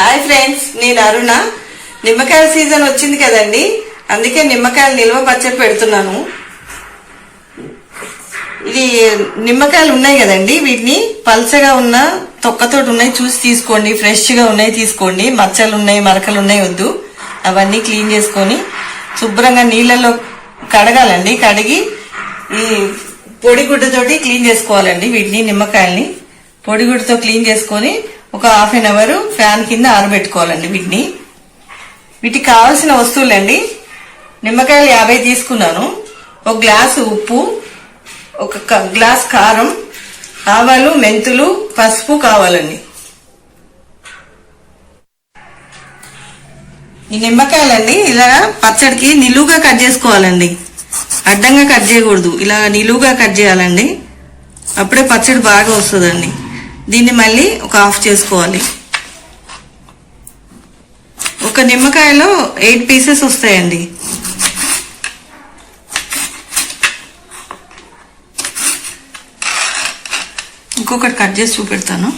Hi friends, నేను అరుణ. నిమ్మకాయల season వచ్చింది కదండి, అందుకే నిమ్మకాయలు నిల్వ పచ్చడి పెడుతున్నాను. ఇది నిమ్మకాయలు ఉన్నాయి కదండి, వీటిని పల్చగా ఉన్న తొక్కతోటి ఉన్నాయి చూసి తీసుకోండి. ఫ్రెష్ గా ఉన్నాయి తీసుకోండి. మచ్చలు ఉన్నాయి, మరకలు ఉన్నాయి వద్దు. అవన్నీ క్లీన్ చేసుకొని శుభ్రంగా నీళ్ళలో కడగాలండి. కడిగి ఈ పొడిగుడ్డతోటి క్లీన్ చేసుకోవాలండి. వీటిని నిమ్మకాయల్ని పొడిగుడ్డతో క్లీన్ చేసుకొని ఒక హాఫ్ అన్ అవర్ ఫ్యాన్ కింద ఆరబెట్టుకోవాలండి. వీటికి కావాల్సిన వస్తువులండి: నిమ్మకాయలు 50 తీసుకున్నాను, ఒక గ్లాసు ఉప్పు, ఒక గ్లాస్ కారం, ఆవాలు, మెంతులు, పసుపు కావాలండి. ఈ నిమ్మకాయలండి ఇలా పచ్చడికి నిలువుగా కట్ చేసుకోవాలండి. అడ్డంగా కట్ చేయకూడదు, ఇలా నిలువుగా కట్ చేయాలండి. అప్పుడే పచ్చడి బాగా వస్తుందండి. దీన్ని మళ్ళీ ఒక హాఫ్ చేసుకోవాలి. ఒక నిమ్మకాయలో 8 పీసెస్ వస్తాయండి. ఇంకొకటి కట్ చేసి చూపెడతాను.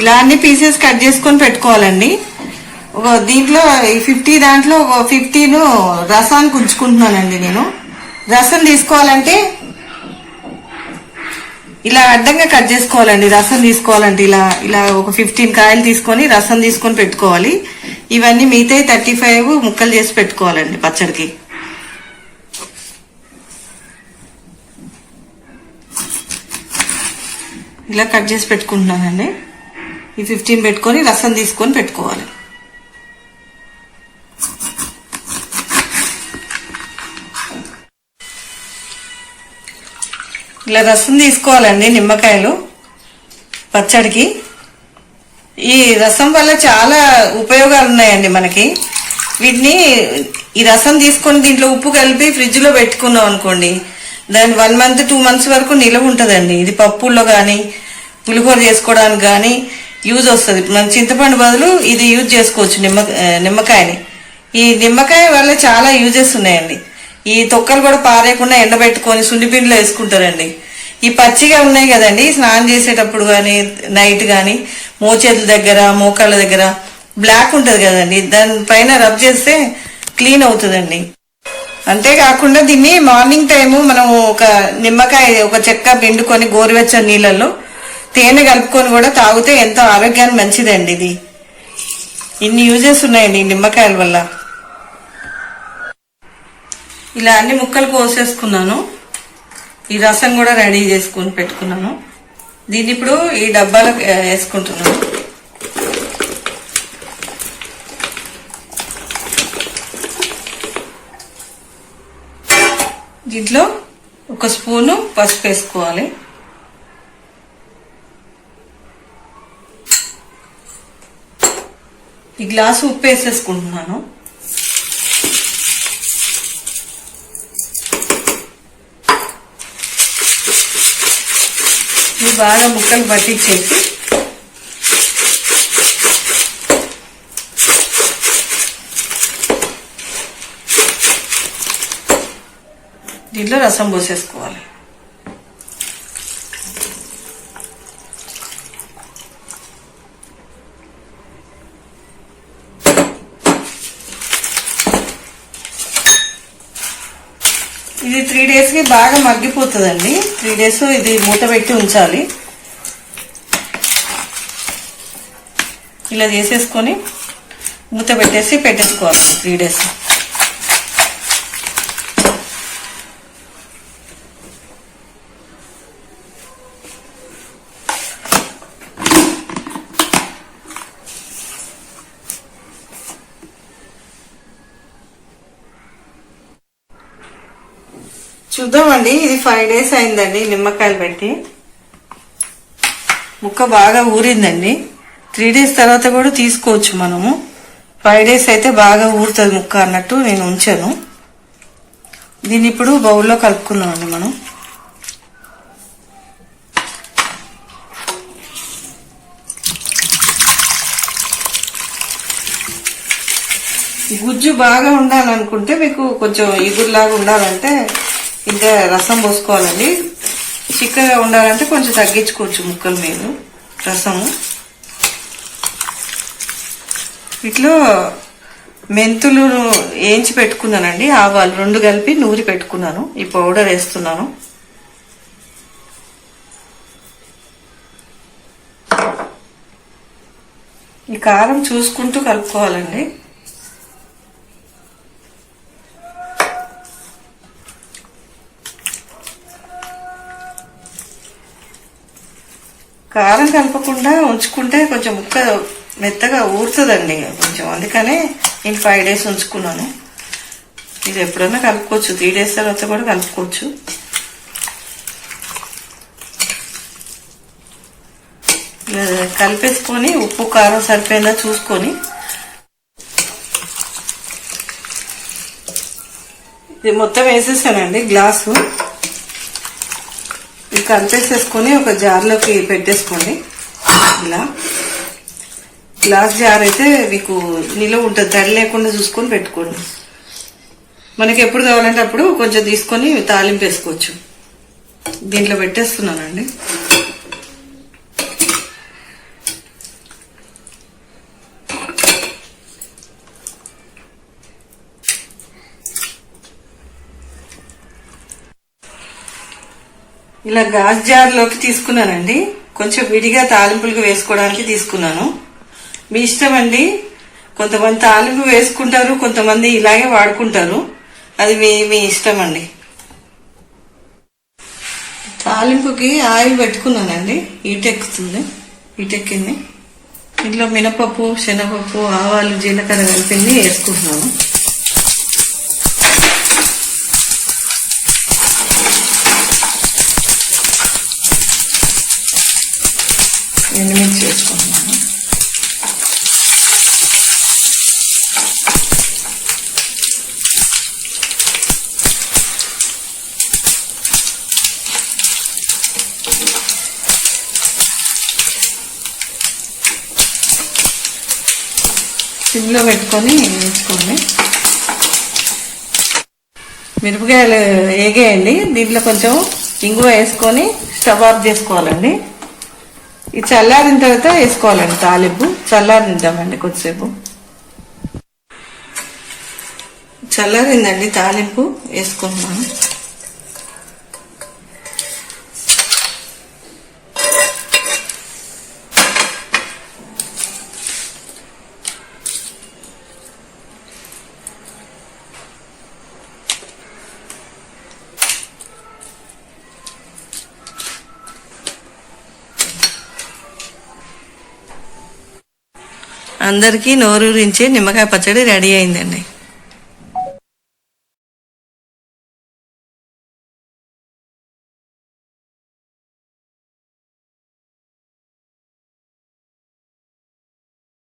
ఇలా అన్ని పీసెస్ కట్ చేసుకొని పెట్టుకోవాలండి. ఒక దీంట్లో 50 దాంట్లో ఒక 15 రసానికి ఉంచుకుంటున్నానండి. నేను రసం తీసుకోవాలంటే ఇలా అడ్డంగా కట్ చేసుకోవాలండి. రసం తీసుకోవాలంటే ఇలా ఇలా ఒక 15 కాయలు తీసుకొని రసం తీసుకొని పెట్టుకోవాలి. ఇవన్నీ మిగతా 35 ముక్కలు చేసి పెట్టుకోవాలండి పచ్చడికి. ఇలా కట్ చేసి పెట్టుకుంటున్నానండి. ఈ 15 పెట్టుకొని రసం తీసుకొని పెట్టుకోవాలి. ఇలా రసం తీసుకోవాలండి నిమ్మకాయలు పచ్చడికి. ఈ రసం వల్ల చాలా ఉపయోగాలు ఉన్నాయండి మనకి. వీటిని ఈ రసం తీసుకొని దీంట్లో ఉప్పు కలిపి ఫ్రిడ్జ్ లో పెట్టుకున్నాం అనుకోండి, దాని 1 మంత్ 2 మంత్స్ వరకు నిలవ ఉంటుందండి. ఇది పప్పుల్లో కానీ పులిహోర చేసుకోవడానికి కానీ యూజ్ వస్తుంది. మనం చింతపండు బదులు ఇది యూజ్ చేసుకోవచ్చు నిమ్మకాయని. ఈ నిమ్మకాయ వల్ల చాలా యూజెస్ ఉన్నాయండి. ఈ తొక్కలు కూడా పారేయకుండా ఎండబెట్టుకొని సున్నిపిండిలో వేసుకుంటారండి. ఈ పచ్చిగా ఉన్నాయి కదండి, స్నానం చేసేటప్పుడు కానీ నైట్ కానీ మోచేతుల దగ్గర మోకాళ్ళ దగ్గర బ్లాక్ ఉంటుంది కదండి, దానిపైన రబ్ చేస్తే క్లీన్ అవుతుందండి. అంతేకాకుండా దీన్ని మార్నింగ్ టైము మనం ఒక నిమ్మకాయ ఒక చెక్క పిండుకొని గోరువెచ్చని నీళ్ళల్లో తేనె కలుపుకొని కూడా తాగితే ఎంతో ఆరోగ్యానికి మంచిదండి. ఇది ఇన్ని యూజెస్ ఉన్నాయండి ఈ నిమ్మకాయల వల్ల. ఇలా అన్ని ముక్కలు కోసేసుకున్నాను. ఈ రసం కూడా రెడీ చేసుకుని పెట్టుకున్నాను. దీన్ని ఇప్పుడు ఈ డబ్బాలో వేసుకుంటున్నాను. దీంట్లో ఒక స్పూను పసుపు వేసుకోవాలి. ఈ గ్లాసు ఉప్పు వేసేసుకుంటున్నాను. ఇది బాగా ముక్కలు పట్టించేసి దీంట్లో రసం పోసేసుకోవాలి. ఇది 3 days కి బాగా మగ్గిపోతుందండి. 3 days ఇది మూత పెట్టి ఉంచాలి. ఇలా చేసేసుకొని మూత పెట్టేసుకోవాలి 3 days. చూద్దామండి. ఇది 5 days అయిందండి నిమ్మకాయలు పెట్టి. ముక్క బాగా ఊరిందండి. 3 days తర్వాత కూడా తీసుకోవచ్చు మనము. 5 days అయితే బాగా ఊరుతుంది ముక్క అన్నట్టు నేను ఉంచాను. దీన్ని ఇప్పుడు బౌల్లో కలుపుకుందామండి మనం. గుజ్జు బాగా ఉండాలనుకుంటే మీకు కొంచెం ఇగురులాగా ఉండాలంటే ఇంత రసం పోసుకోవాలండి. చిక్కగా ఉండాలంటే కొంచెం తగ్గించుకోవచ్చు ముక్కల మీద రసము. వీటిలో మెంతులు వేయించి పెట్టుకున్నానండి, ఆవాలు 2 కలిపి నూరి పెట్టుకున్నాను. ఈ పౌడర్ వేస్తున్నాను. ఈ కారం చూసుకుంటూ కలుపుకోవాలండి. కారం కలపకుండా ఉంచుకుంటే కొంచెం ముక్క మెత్తగా ఊరుతుందండి కొంచెం. అందుకనే నేను 5 days ఉంచుకున్నాను. ఇది ఎప్పుడైనా కలుపుకోవచ్చు, 3 days తర్వాత కూడా కలుపుకోవచ్చు. కలిపేసుకొని ఉప్పు కారం సరిపోయిందా చూసుకొని ఇది మొత్తం వేసేసానండి గ్లాసు. ఇది కలిపేసేసుకొని ఒక జార్లోకి పెట్టేసుకోండి. ఇలా గ్లాస్ జార్ అయితే మీకు నిలువ ఉంటుంది, తడి లేకుండా చూసుకొని పెట్టుకోండి. మనకి ఎప్పుడు కావాలంటే అప్పుడు కొంచెం తీసుకొని తాలింపు వేసుకోవచ్చు. దీంట్లో పెట్టేస్తున్నానండి. ఇలా గాజు జార్లోకి తీసుకున్నానండి. కొంచెం విడిగా తాలింపులకు వేసుకోవడానికి తీసుకున్నాను. మీ ఇష్టం అండి. కొంతమంది తాలింపు వేసుకుంటారు, కొంతమంది ఇలాగే వాడుకుంటారు. అది మీ ఇష్టం అండి. తాలింపుకి ఆయిల్ పెట్టుకున్నానండి. హీటెక్కింది. ఇంట్లో మినపప్పు, శనగపప్పు, ఆవాలు, జీలకర్ర కలిపింది వేసుకుంటున్నాను. ఎండుమిర్చి వేసుకుంటున్నాను. సిమ్లో పెట్టుకొని వేసుకోండి. మిరపకాయలు వేగేయండి. దీంట్లో కొంచెం ఇంగువ వేసుకొని స్టవ్ ఆఫ్ చేసుకోవాలండి. ఇది చల్లారిన తర్వాత వేసుకోవాలండి తాలింపు. చల్లారిందామండి కొద్దిసేపు. చల్లారిందండి తాలింపు వేసుకుంటున్నాను. అందరికీ నోరూరించే నిమ్మకాయ పచ్చడి రెడీ అయిందండి.